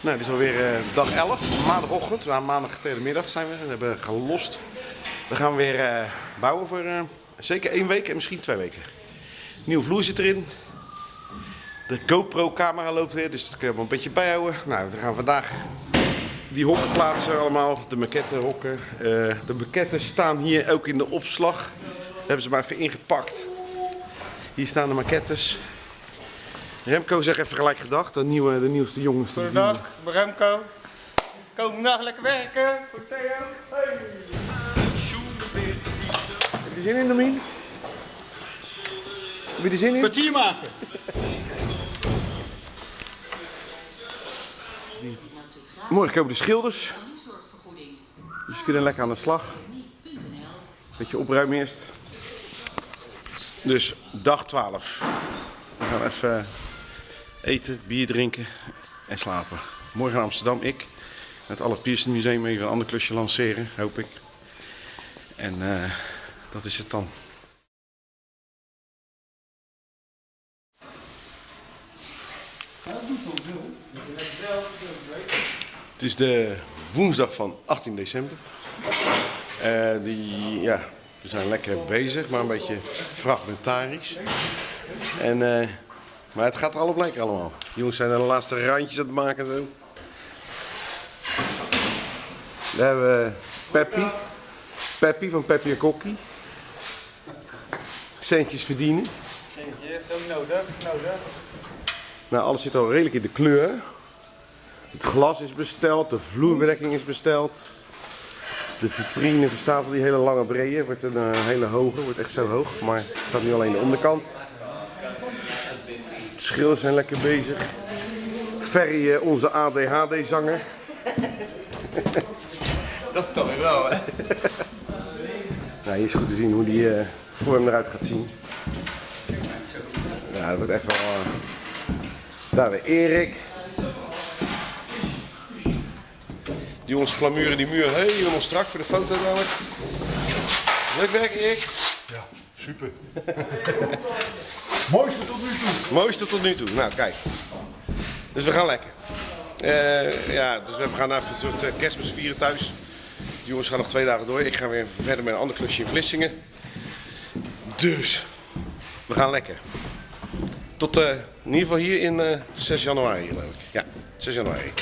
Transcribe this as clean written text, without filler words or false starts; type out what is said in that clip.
Nou, dit is alweer dag 11, maandagochtend. Maandag tegen de middag zijn we. We hebben gelost. We gaan weer bouwen voor zeker 1 week en misschien 2 weken. Nieuwe vloer zit erin. De GoPro-camera loopt weer, dus dat kun je wel een beetje bijhouden. Nou, we gaan vandaag die hokken plaatsen allemaal. De maquette hokken. De maquetten staan hier ook in de opslag. Daar hebben ze maar even ingepakt. Hier staan de maquettes. Remco, zeg even gelijk gedag, de nieuwste jongens. Goedendag, ik ben Remco. Kom vandaag lekker werken voor Theo. Hey. Heb je zin in, Domien? Heb je er zin in? Kwartier maken. Morgen komen de schilders. Dus ze kunnen lekker aan de slag. Beetje opruimen eerst. Dus dag 12. We gaan even eten, bier drinken en slapen. Morgen in Amsterdam, ik. Met al het Piercing Museum even een ander klusje lanceren, hoop ik. En dat is het dan. Het is de woensdag van 18 december. We zijn lekker bezig, maar een beetje fragmentarisch. Maar het gaat er allemaal lekker allemaal. De jongens zijn de laatste randjes aan het maken. Zo. Daar hebben we Peppy van Peppy en Kokkie. Centjes verdienen. Centjes, ook nodig. Nou, alles zit al redelijk in de kleur. Het glas is besteld, de vloerbedekking is besteld. De vitrine bestaat al die hele lange brede, wordt een hele hoge, wordt echt zo hoog. Maar het staat nu alleen de onderkant. De schilders zijn lekker bezig. Ferry, onze ADHD-zanger. Dat is toch weer wel, hè? Nou, hier is goed te zien hoe die vorm eruit gaat zien. Ja, dat wordt echt wel... Daar weer Erik. Die jongens plamuren die muur helemaal strak voor de foto dadelijk. Leuk werk, Erik. Ja, super. Mooiste tot nu toe. Mooiste tot nu toe. Nou, kijk. Dus we gaan lekker. Dus we gaan even een soort kerstmis vieren thuis. De jongens gaan nog 2 dagen door. Ik ga weer verder met een ander klusje in Vlissingen. Dus, we gaan lekker. Tot in ieder geval hier in 6 januari, geloof ik. Ja, 6 januari.